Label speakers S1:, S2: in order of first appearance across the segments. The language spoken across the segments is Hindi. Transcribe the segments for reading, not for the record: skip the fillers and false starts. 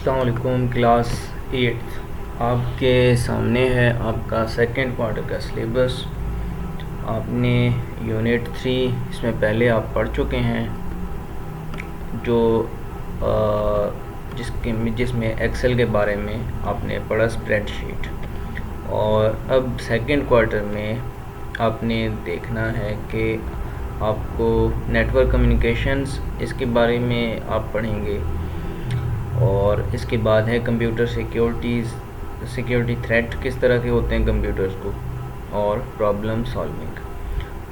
S1: अस्सलाम वालेकुम। क्लास 8 आपके सामने है आपका सेकंड क्वार्टर का सिलेबस। आपने यूनिट 3 इसमें पहले आप पढ़ चुके हैं, जो जिसमें एक्सेल के बारे में आपने पढ़ा, स्प्रेडशीट। और अब सेकंड क्वार्टर में आपने देखना है कि आपको नेटवर्क कम्युनिकेशंस, इसके बारे में आप पढ़ेंगे। और इसके बाद है कंप्यूटर सिक्योरिटी थ्रेट, किस तरह के होते हैं कंप्यूटर्स को, और प्रॉब्लम सॉल्विंग।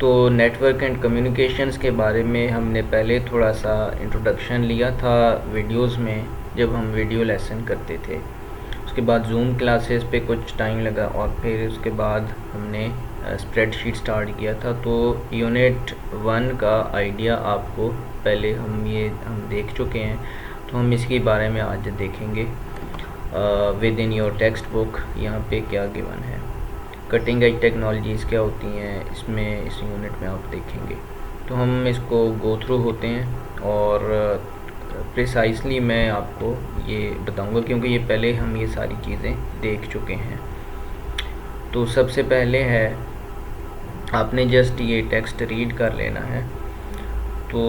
S1: तो नेटवर्क एंड कम्युनिकेशंस के बारे में हमने पहले थोड़ा सा इंट्रोडक्शन लिया था वीडियोस में, जब हम वीडियो लेसन करते थे। उसके बाद जूम क्लासेस पे कुछ टाइम लगा और फिर उसके बाद हमने स्प्रेडशीट स्टार्ट किया था। तो यूनिट 1 का आइडिया आपको पहले हम देख चुके हैं, तो हम इसके बारे में आज देखेंगे with in your text book. यहाँ पे क्या गिवन है, कटिंग एज टेक्नोलॉजीज़ क्या होती हैं, इसमें इस यूनिट में आप देखेंगे। तो हम इसको गो थ्रू होते हैं और प्रिसाइसली मैं आपको ये बताऊंगा, क्योंकि ये पहले हम ये सारी चीज़ें देख चुके हैं। तो सबसे पहले है, आपने जस्ट ये टेक्स्ट रीड कर लेना है। तो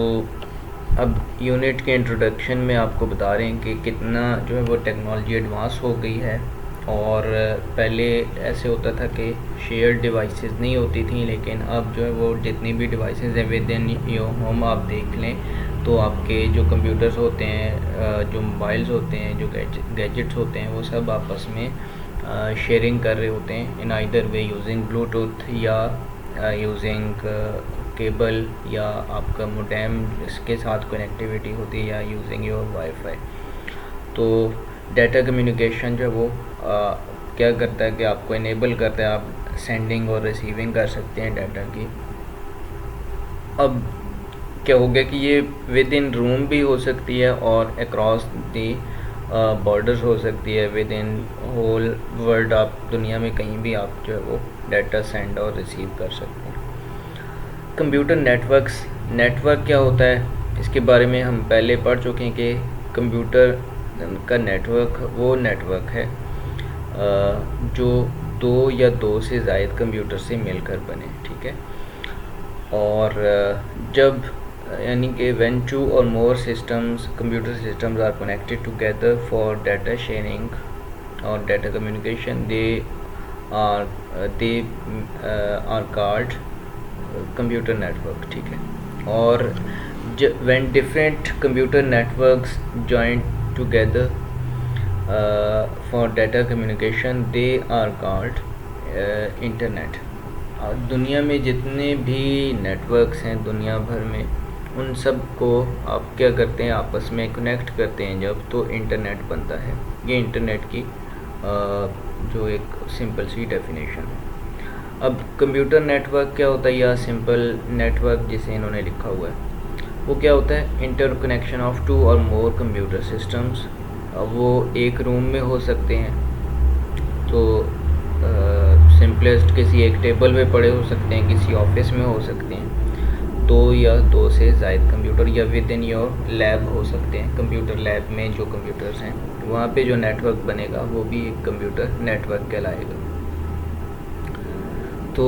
S1: अब यूनिट के इंट्रोडक्शन में आपको बता रहे हैं कि कितना जो है वो टेक्नोलॉजी एडवांस हो गई है। और पहले ऐसे होता था कि शेयर डिवाइसेस नहीं होती थी, लेकिन अब जो है वो जितनी भी डिवाइसेस हैं विद इन योर होम आप देख लें, तो आपके जो कंप्यूटर्स होते हैं, जो मोबाइल्स होते हैं, जो गैजेट्स होते हैं, वो सब आपस में शेयरिंग कर रहे होते हैं in either way, using Bluetooth या यूजिंग केबल, या आपका मोडेम इसके साथ कनेक्टिविटी होती है, या यूजिंग योर वाईफाई। तो डाटा कम्युनिकेशन जो है वो क्या करता है कि आपको इनेबल करता है, आप सेंडिंग और रिसीविंग कर सकते हैं डाटा की। अब क्या हो गया कि ये विद इन रूम भी हो सकती है और अक्रॉस दी बॉर्डर्स हो सकती है, विद इन होल वर्ल्ड, आप दुनिया में कहीं भी आप जो है वो डाटा सेंड और रिसीव कर सकते हैं। कंप्यूटर नेटवर्क क्या होता है, इसके बारे में हम पहले पढ़ चुके हैं कि कंप्यूटर का नेटवर्क वो नेटवर्क है जो दो या दो से ज़ायद कंप्यूटर से मिलकर बने, ठीक है। और जब यानी कि when two or more computer systems are connected together for data sharing और data communication, they are called computer network, ठीक है। और when different computer networks join together for data communication, they are called internet. दुनिया में जितने भी नेटवर्क्स हैं दुनिया भर में, उन सब को आप क्या करते हैं, आपस में कनेक्ट करते हैं जब, तो इंटरनेट बनता है। ये इंटरनेट की जो एक सिंपल सी डेफिनेशन है। अब कंप्यूटर नेटवर्क क्या होता है, या सिंपल नेटवर्क जिसे इन्होंने लिखा हुआ है, वो क्या होता है, interconnection of to or more computer systems. वो एक रूम में हो सकते हैं, तो सिंपलेस्ट किसी एक टेबल पे पड़े हो सकते हैं, किसी ऑफिस में हो सकते हैं, दो या दो से ज़ायद कंप्यूटर, या विद इन योर लैब हो सकते हैं। कंप्यूटर लैब में जो कंप्यूटर्स हैं, वहाँ पे जो नेटवर्क बनेगा वो भी एक कंप्यूटर नेटवर्क कहलाएगा। तो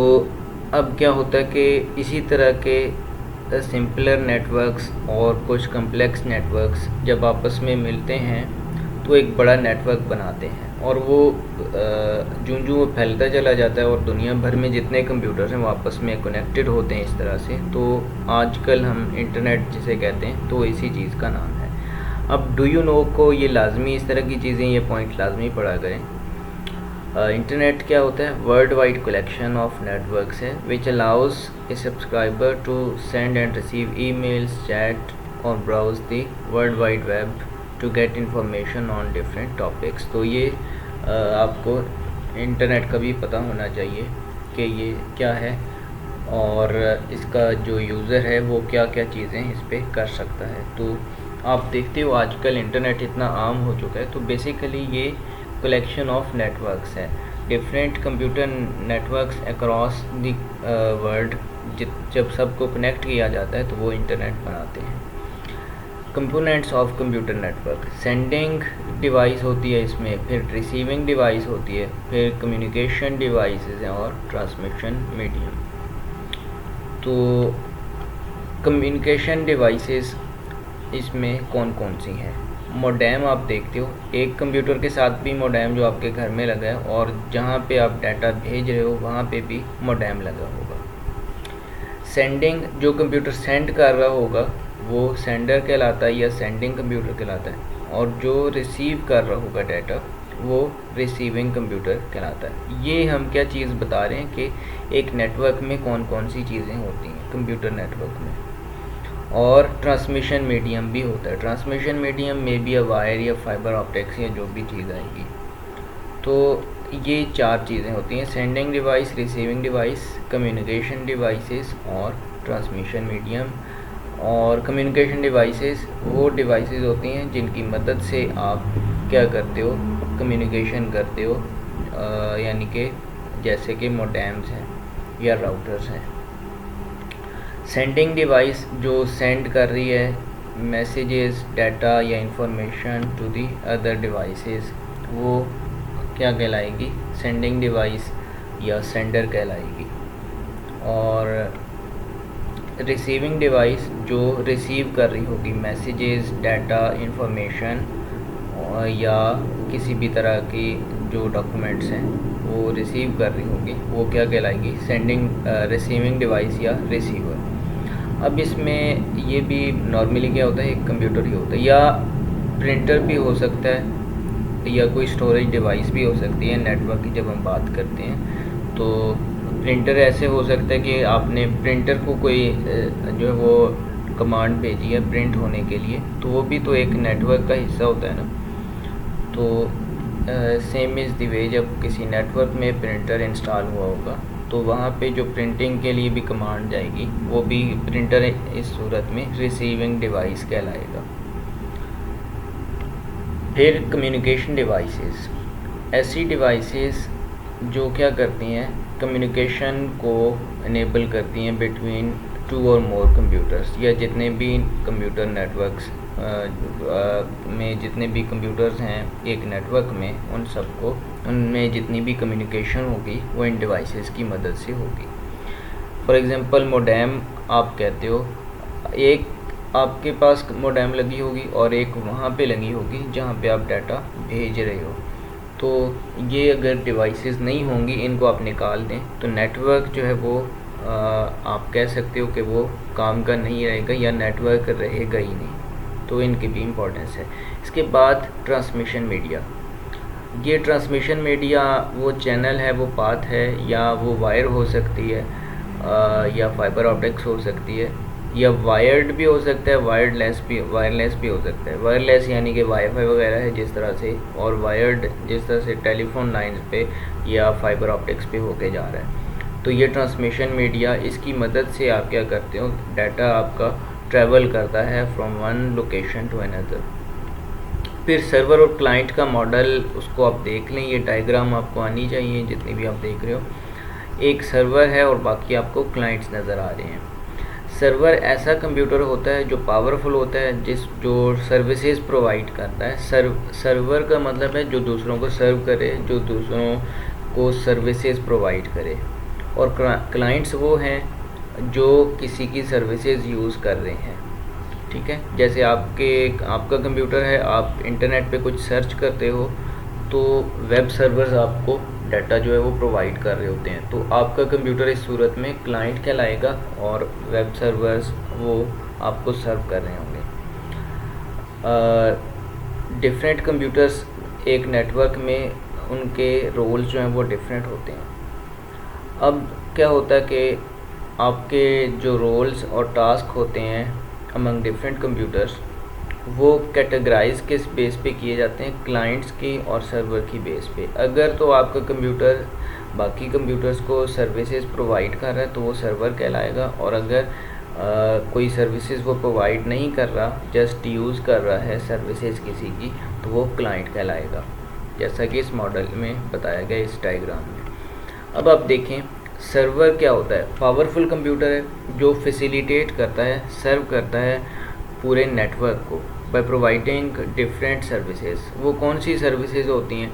S1: अब क्या होता है कि इसी तरह के सिंपलर नेटवर्क्स और कुछ कम्प्लेक्स नेटवर्क्स जब आपस में मिलते हैं तो एक बड़ा नेटवर्क बनाते हैं, और वो जूं वो फैलता चला जाता है और दुनिया भर में जितने कंप्यूटर्स हैं वो आपस में कनेक्टेड होते हैं इस तरह से। तो आजकल हम इंटरनेट जिसे कहते हैं, तो इसी चीज़ का नाम है। अब डू यू नो को ये लाजमी, इस तरह की चीज़ें, ये पॉइंट लाजमी पढ़ा करें। इंटरनेट क्या होता है, world wide collection of networks है, which allows a subscriber to send and receive emails, chat और browse the world wide web to get information on different topics. तो ये आपको इंटरनेट का भी पता होना चाहिए कि ये क्या है, और इसका जो यूज़र है वो क्या क्या चीज़ें इस पर कर सकता है। तो आप देखते हो आजकल इंटरनेट इतना आम हो चुका है। तो बेसिकली ये कलेक्शन ऑफ नेटवर्क्स है, different computer networks across the world. जब सबको कनेक्ट किया जाता है तो वो इंटरनेट बनाते हैं। Components of computer network, sending device होती है इसमें, फिर रिसीविंग डिवाइस होती है, फिर कम्युनिकेशन डिवाइसेस हैं और ट्रांसमिशन मीडियम। तो कम्युनिकेशन डिवाइसेस इसमें कौन कौन सी हैं? मोडेम आप देखते हो, एक कंप्यूटर के साथ भी मोडेम जो आपके घर में लगा है और जहाँ पे आप डाटा भेज रहे हो वहाँ पे भी मोडेम लगा होगा। सेंडिंग, जो कंप्यूटर सेंड कर रहा होगा वो सेंडर कहलाता है या सेंडिंग कंप्यूटर कहलाता है, और जो रिसीव कर रहा होगा डाटा वो रिसीविंग कंप्यूटर कहलाता है। ये हम क्या चीज़ बता रहे हैं कि एक नेटवर्क में कौन कौन सी चीज़ें होती हैं कंप्यूटर नेटवर्क में। और ट्रांसमिशन मीडियम भी होता है, ट्रांसमिशन मीडियम में भी वायर या फाइबर ऑप्टिक्स या जो भी चीज़ आएगी। तो ये 4 चीज़ें होती हैं, sending device, receiving device, communication devices और ट्रांसमिशन मीडियम। और कम्युनिकेशन डिवाइसेस वो डिवाइसेस होती हैं जिनकी मदद से आप क्या करते हो, कम्युनिकेशन करते हो, यानी कि जैसे कि मोडेम्स हैं या राउटर्स हैं। सेंडिंग डिवाइस जो सेंड कर रही है मैसेजेस, डाटा या information to the other devices, वो क्या कहलाएगी, सेंडिंग डिवाइस या सेंडर कहलाएगी। और रिसीविंग डिवाइस जो रिसीव कर रही होगी मैसेजेस, डाटा, इंफॉर्मेशन या किसी भी तरह की जो डॉक्यूमेंट्स हैं वो रिसीव कर रही होगी, वो क्या कहलाएगी, रिसीविंग डिवाइस या रिसीवर। अब इसमें ये भी नॉर्मली क्या होता है, एक कंप्यूटर ही होता है या प्रिंटर भी हो सकता है या कोई स्टोरेज डिवाइस भी हो सकती है। नेटवर्क की जब हम बात करते हैं तो प्रिंटर ऐसे हो सकता है कि आपने प्रिंटर को कोई जो है वो कमांड भेजी है प्रिंट होने के लिए, तो वो भी तो एक नेटवर्क का हिस्सा होता है ना। तो सेम इज़ द वे, जब किसी नेटवर्क में प्रिंटर इंस्टॉल हुआ होगा तो वहाँ पे जो प्रिंटिंग के लिए भी कमांड जाएगी वो भी प्रिंटर इस सूरत में रिसीविंग डिवाइस कहलाएगा। फिर कम्युनिकेशन डिवाइसेस, ऐसी डिवाइसेस जो क्या करती हैं, कम्युनिकेशन को इनेबल करती हैं बिटवीन 2 और मोर कंप्यूटर्स, या जितने भी कंप्यूटर नेटवर्क्स में जितने भी कंप्यूटर्स हैं एक नेटवर्क में, उन सबको, उनमें जितनी भी कम्युनिकेशन होगी वो इन डिवाइसेस की मदद से होगी। फॉर एग्ज़ाम्पल मोडेम आप कहते हो, एक आपके पास मोडेम लगी होगी और एक वहाँ पे लगी होगी जहाँ पे आप डाटा भेज रहे हो। तो ये अगर डिवाइसेस नहीं होंगी, इनको आप निकाल दें तो नेटवर्क जो है वो आप कह सकते हो कि वो काम का नहीं रहेगा या नेटवर्क रहेगा ही नहीं। तो इनकी भी इम्पोर्टेंस है। इसके बाद ट्रांसमिशन मीडिया, ये ट्रांसमिशन मीडिया वो चैनल है, वो पाथ है, या वो वायर हो सकती है या फाइबर ऑप्टिक्स हो सकती है, या वायर्ड भी हो सकता है, वायरलेस भी हो सकता है। वायरलेस यानी कि वाईफाई वगैरह है जिस तरह से, और वायर्ड जिस तरह से टेलीफोन लाइंस पे या फाइबर ऑप्टिक्स पे होके जा रहा है। तो ये ट्रांसमिशन मीडिया, इसकी मदद से आप क्या करते हो, डाटा आपका ट्रैवल करता है from one location to another. फिर सर्वर और क्लाइंट का मॉडल, उसको आप देख लें, ये डायग्राम आपको आनी चाहिए जितनी भी आप देख रहे हो। एक सर्वर है और बाकी आपको क्लाइंट्स नज़र आ रहे हैं। सर्वर ऐसा कंप्यूटर होता है जो पावरफुल होता है, जो सर्विसेज प्रोवाइड करता है। सर्वर का मतलब है जो दूसरों को सर्व करे, जो दूसरों को सर्विसेज प्रोवाइड करे। और क्लाइंट्स वो हैं जो किसी की सर्विसेज यूज़ कर रहे हैं। ठीक है, जैसे आपका कंप्यूटर है, आप इंटरनेट पे कुछ सर्च करते हो तो वेब सर्वर्स आपको डाटा जो है वो प्रोवाइड कर रहे होते हैं। तो आपका कंप्यूटर इस सूरत में क्लाइंट कहलाएगा और वेब सर्वर्स वो आपको सर्व कर रहे होंगे। डिफरेंट कंप्यूटर्स एक नेटवर्क में, उनके रोल्स जो हैं वो डिफरेंट होते हैं। अब क्या होता है कि आपके जो रोल्स और टास्क होते हैं अमंग डिफरेंट कंप्यूटर्स, वो कैटेगराइज किस बेस पे किए जाते हैं, क्लाइंट्स की और सर्वर की बेस पे। अगर तो आपका कंप्यूटर बाकी कंप्यूटर्स को सर्विसेज प्रोवाइड कर रहा है तो वो सर्वर कहलाएगा, और अगर कोई सर्विसेज वो प्रोवाइड नहीं कर रहा, जस्ट यूज़ कर रहा है सर्विसेज किसी की, तो वो क्लाइंट कहलाएगा, जैसा कि इस मॉडल में बताया गया इस डायग्राम में। अब आप देखें सर्वर क्या होता है, पावरफुल कंप्यूटर है जो फैसिलिटेट करता है, सर्व करता है पूरे नेटवर्क को बाय प्रोवाइडिंग डिफरेंट सर्विसेज। वो कौन सी सर्विसेज होती हैं?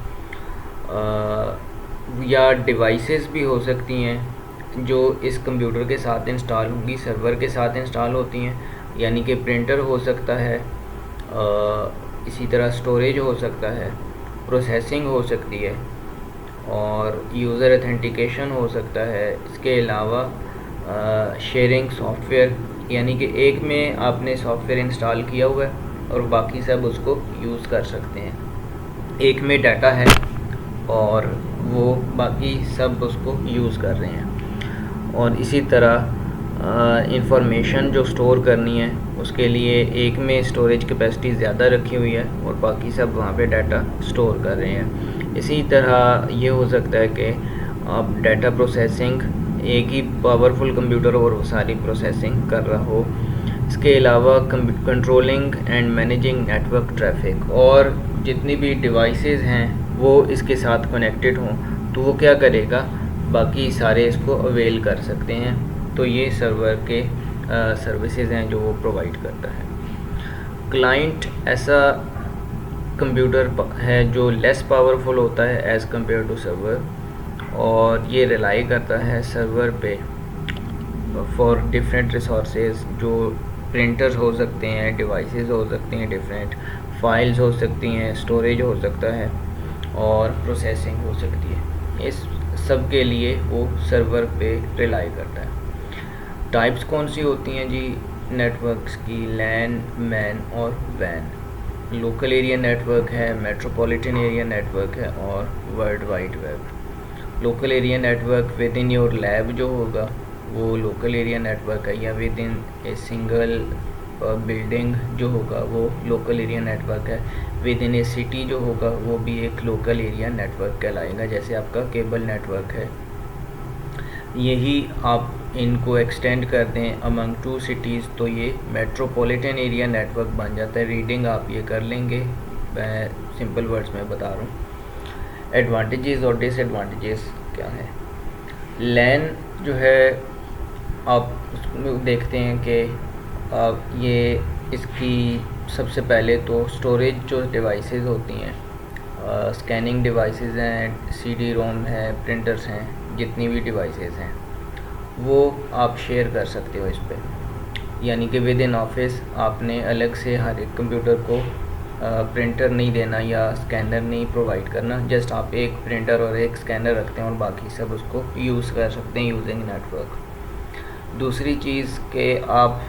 S1: या डिवाइसेस भी हो सकती हैं जो इस कंप्यूटर के साथ इंस्टॉल होंगी, सर्वर के साथ इंस्टॉल होती हैं, यानी कि प्रिंटर हो सकता है, इसी तरह स्टोरेज हो सकता है, प्रोसेसिंग हो सकती है और यूज़र ऑथेंटिकेशन हो सकता है। इसके अलावा शेयरिंग सॉफ्टवेयर, यानी कि एक में आपने सॉफ्टवेयर इंस्टॉल किया हुआ है और बाकी सब उसको यूज़ कर सकते हैं। एक में डाटा है और वो बाकी सब उसको यूज़ कर रहे हैं। और इसी तरह इंफॉर्मेशन जो स्टोर करनी है उसके लिए एक में स्टोरेज कैपेसिटी ज़्यादा रखी हुई है और बाकी सब वहाँ पे डाटा स्टोर कर रहे हैं। इसी तरह ये हो सकता है कि आप डाटा प्रोसेसिंग, एक ही पावरफुल कंप्यूटर और वो सारी प्रोसेसिंग कर रहा हो। इसके अलावा controlling and managing network traffic, और जितनी भी डिवाइसेस हैं वो इसके साथ कनेक्टेड हों तो वो क्या करेगा, बाकी सारे इसको अवेल कर सकते हैं। तो ये सर्वर के सर्विसेज हैं जो वो प्रोवाइड करता है। क्लाइंट ऐसा कंप्यूटर है जो लेस पावरफुल होता है एज़ कम्पेयर टू सर्वर, और ये रिलाई करता है सर्वर पे फॉर डिफरेंट रिसोर्सेज, जो प्रिंटर्स हो सकते हैं, डिवाइसेस हो सकते हैं, डिफरेंट फाइल्स हो सकती हैं, स्टोरेज हो सकता है और प्रोसेसिंग हो सकती है। इस सब के लिए वो सर्वर पे रिलाई करता है। टाइप्स कौन सी होती हैं जी नेटवर्क्स की? लैन, मैन और वैन। लोकल एरिया नेटवर्क है, मेट्रोपॉलिटन एरिया नेटवर्क है और world wide web. Local area network with in your lab जो होगा वो लोकल एरिया नेटवर्क है, या with in a single building जो होगा वो लोकल एरिया नेटवर्क है। विद इन ए सिटी जो होगा वो भी एक लोकल एरिया नेटवर्क कहलाएगा, जैसे आपका केबल नेटवर्क है। यही आप इनको एक्सटेंड कर दें अमंग 2 सिटीज़ तो ये मेट्रोपॉलिटन एरिया नेटवर्क बन जाता है। रीडिंग आप ये कर लेंगे, मैं सिंपल वर्ड्स में बता रहा हूँ। एडवांटेजेस और डिसएडवांटेजेस क्या है? लैन जो है आप उसमें देखते हैं कि ये इसकी सबसे पहले तो स्टोरेज जो डिवाइसेस होती हैं, स्कैनिंग डिवाइसेस हैं, CD रोम है, प्रिंटर्स हैं, जितनी भी डिवाइसेस हैं वो आप शेयर कर सकते हो इस पर। यानी कि विद इन ऑफिस आपने अलग से हर एक कंप्यूटर को प्रिंटर नहीं देना या स्कैनर नहीं प्रोवाइड करना, जस्ट आप एक प्रिंटर और एक स्कैनर रखते हैं और बाकी सब उसको यूज़ कर सकते हैं यूजिंग नेटवर्क। दूसरी चीज़ कि आप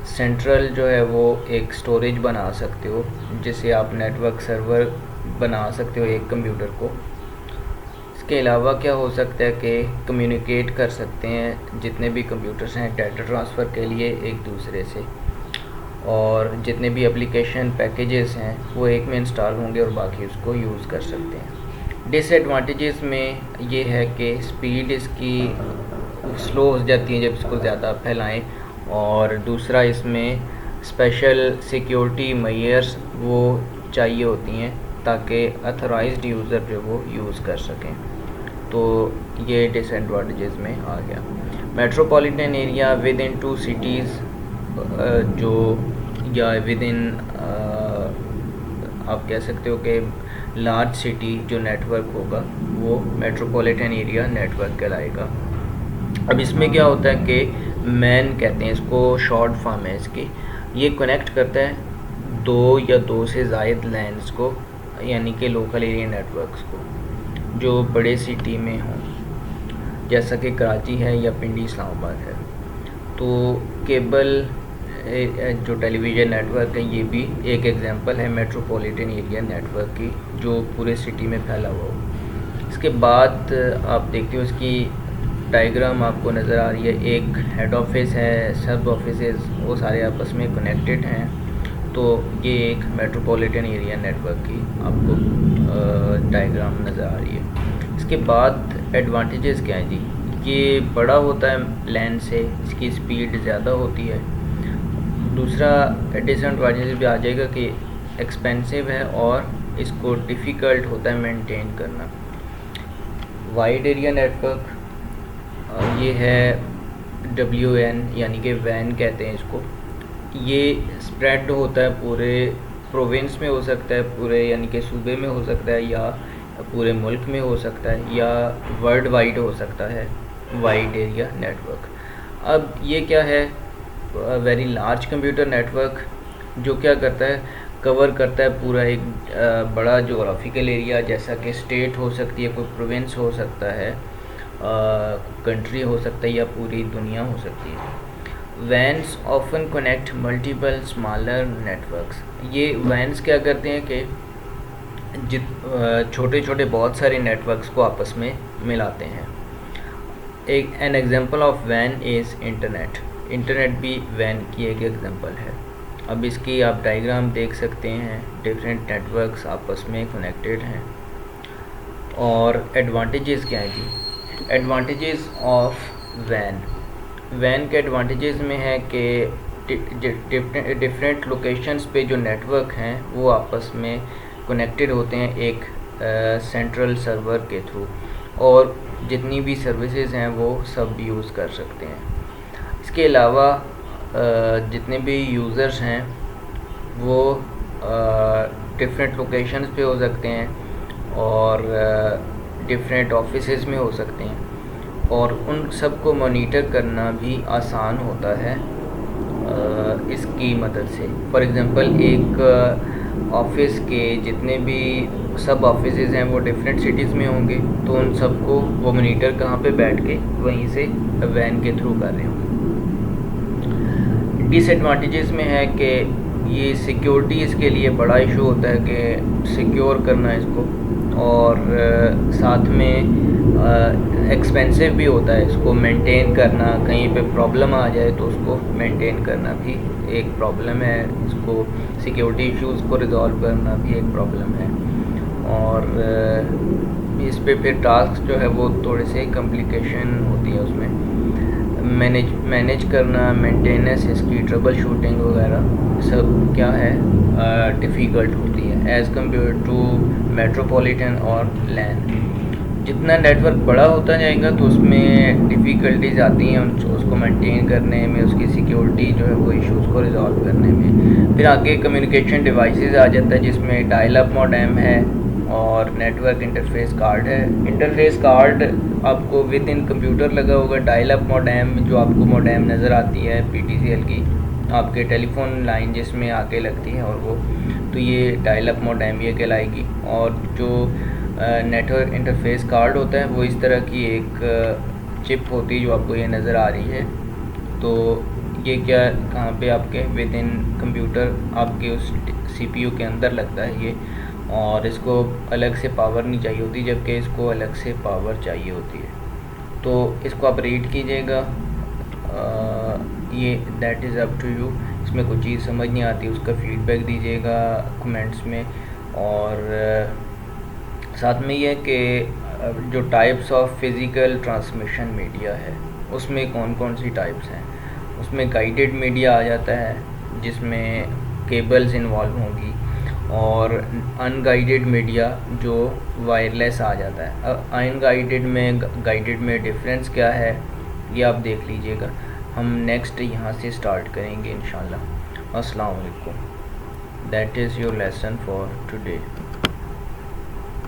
S1: सेंट्रल जो है वो एक स्टोरेज बना सकते हो, जिससे आप नेटवर्क सर्वर बना सकते हो एक कंप्यूटर को। इसके अलावा क्या हो सकता है कि कम्युनिकेट कर सकते हैं जितने भी कंप्यूटर्स हैं डाटा ट्रांसफ़र के लिए एक दूसरे से, और जितने भी एप्लीकेशन पैकेजेस हैं वो एक में इंस्टॉल होंगे और बाकी उसको यूज़ कर सकते हैं। डिसएडवांटेजेस में ये है कि स्पीड इसकी स्लो हो जाती है जब इसको ज़्यादा फैलाएं, और दूसरा इसमें स्पेशल सिक्योरिटी मेजर्स वो चाहिए होती हैं ताकि अथोराइज्ड यूज़र जो वो यूज़ कर सकें। तो ये डिसएडवांटेजेस में आ गया। Metropolitan area with in 2 cities जो, या विद इन आप कह सकते हो कि लार्ज सिटी जो नेटवर्क होगा वो मेट्रोपॉलिटन एरिया नेटवर्क कहलाएगा। अब इसमें क्या होता है कि मैन कहते हैं इसको, शॉर्ट फॉर्म है इसकी। ये कनेक्ट करता है 2 या 2 से ज़ायद लैंड्स को, यानी कि लोकल एरिया नेटवर्क्स को जो बड़े सिटी में हों, जैसा कि कराची है या पिंडी इस्लामाबाद है। तो केबल जो टेलीविज़न नेटवर्क है ये भी एक एग्जांपल है मेट्रोपॉलिटन एरिया नेटवर्क की जो पूरे सिटी में फैला हुआ हो। इसके बाद आप देखते हो इसकी डायग्राम आपको नज़र आ रही है। एक हेड ऑफिस है, सब ऑफिसेज वो सारे आपस में कनेक्टेड हैं। तो ये एक मेट्रोपॉलिटन एरिया नेटवर्क की आपको डायग्राम नज़र आ रही है। इसके बाद एडवांटेजेस क्या हैं जी? ये बड़ा होता है लैन से, इसकी स्पीड ज़्यादा होती है। दूसरा डिसएडवांटेज भी आ जाएगा कि एक्सपेंसिव है और इसको डिफ़िकल्ट होता है मेंटेन करना। वाइड एरिया नेटवर्क ये है WAN, यानी कि वैन कहते हैं इसको। ये स्प्रेड होता है पूरे प्रोविंस में, हो सकता है पूरे यानी कि सूबे में हो सकता है, या पूरे मुल्क में हो सकता है, या वर्ल्ड वाइड हो सकता है, वाइड एरिया नेटवर्क। अब ये क्या है, वेरी लार्ज कंप्यूटर नेटवर्क, जो क्या करता है, कवर करता है पूरा एक बड़ा जोग्राफिकल एरिया, जैसा कि स्टेट हो सकती है, कोई प्रोविंस हो सकता है, कंट्री हो सकता है, या पूरी दुनिया हो सकती है। Vans often connect multiple smaller networks. ये वैन्स क्या करते हैं कि छोटे छोटे बहुत सारे नेटवर्क्स को आपस में मिलाते हैं। एक an example of van is internet. Internet भी वैन की एक एग्जांपल है। अब इसकी आप डायग्राम देख सकते हैं, डिफरेंट नेटवर्क्स आपस में कनेक्टेड हैं। और एडवांटेजेस क्या हैं जी? एडवांटेजेस ऑफ वैन। वैन के एडवांटेजेस में है कि डिफरेंट लोकेशंस पे जो नेटवर्क हैं वो आपस में कनेक्टेड होते हैं एक सेंट्रल सर्वर के थ्रू, और जितनी भी सर्विसेज हैं वो सब यूज़ कर सकते हैं। इसके अलावा जितने भी यूज़र्स हैं वो डिफरेंट लोकेशंस पे हो सकते हैं, और डिफरेंट ऑफिसेज में हो सकते हैं, और उन सब को मॉनिटर करना भी आसान होता है इसकी मदद से। फॉर एग्ज़ाम्पल, एक ऑफिस के जितने भी सब ऑफिसेज हैं वो डिफरेंट सिटीज़ में होंगे, तो उन सबको वो मॉनिटर कहाँ पे बैठ के वहीं से वैन के थ्रू कर रहे होंगे। डिसएडवांटेजेस में है कि ये सिक्योरिटी इसके लिए बड़ा इशू होता है कि सिक्योर करना इसको, और साथ में एक्सपेंसिव भी होता है इसको मेंटेन करना। कहीं पे प्रॉब्लम आ जाए तो उसको मेंटेन करना भी एक प्रॉब्लम है, इसको सिक्योरिटी इश्यूज़ को रिजॉल्व करना भी एक प्रॉब्लम है। और इस पे फिर टास्क जो है वो थोड़े से कॉम्प्लिकेशन होती है उसमें, मैनेज करना, मेंटेनेंस, इसकी ट्रबल शूटिंग वगैरह सब क्या है डिफ़िकल्ट होती है एज़ कम्पेयर टू मेट्रोपॉलिटन और लैन। जितना नेटवर्क बड़ा होता जाएगा तो उसमें डिफ़िकल्टीज आती हैं उसको मेंटेन करने में, उसकी सिक्योरिटी जो है वो इश्यूज़ को रिजॉल्व करने में। फिर आगे कम्युनिकेशन डिवाइसेस आ जाता है जिसमें डायल अप मॉडेम है और नेटवर्क इंटरफेस कार्ड है। इंटरफेस कार्ड आपको विद इन कंप्यूटर लगा होगा। डायल अप मॉडेम जो आपको मॉडेम नज़र आती है PTCL की, आपके टेलीफोन लाइन जिसमें आके लगती है, और वो तो ये डायल अप मॉडेम ये कहलाएगी। और जो नेटवर्क इंटरफेस कार्ड होता है वो इस तरह की एक चिप होती है जो आपको ये नज़र आ रही है। तो ये क्या कहाँ पे आपके विद इन कंप्यूटर आपके उस CPU के अंदर लगता है ये, और इसको अलग से पावर नहीं चाहिए होती, जबकि इसको अलग से पावर चाहिए होती है। तो इसको आप रीड कीजिएगा, ये that is up to you. इसमें कोई चीज़ समझ नहीं आती उसका फीडबैक दीजिएगा कमेंट्स में। और साथ में ये कि जो types of physical transmission media है उसमें कौन कौन सी टाइप्स हैं। उसमें गाइडेड मीडिया आ जाता है जिसमें केबल्स इन्वॉल्व होंगी, और अनगाइडेड मीडिया जो वायरलेस आ जाता है। अब अनगाइडेड में गाइडेड में डिफरेंस क्या है ये आप देख लीजिएगा। हम नेक्स्ट यहाँ से स्टार्ट करेंगे इंशाल्लाह। अस्सलाम वालेकुम। That is your lesson for today.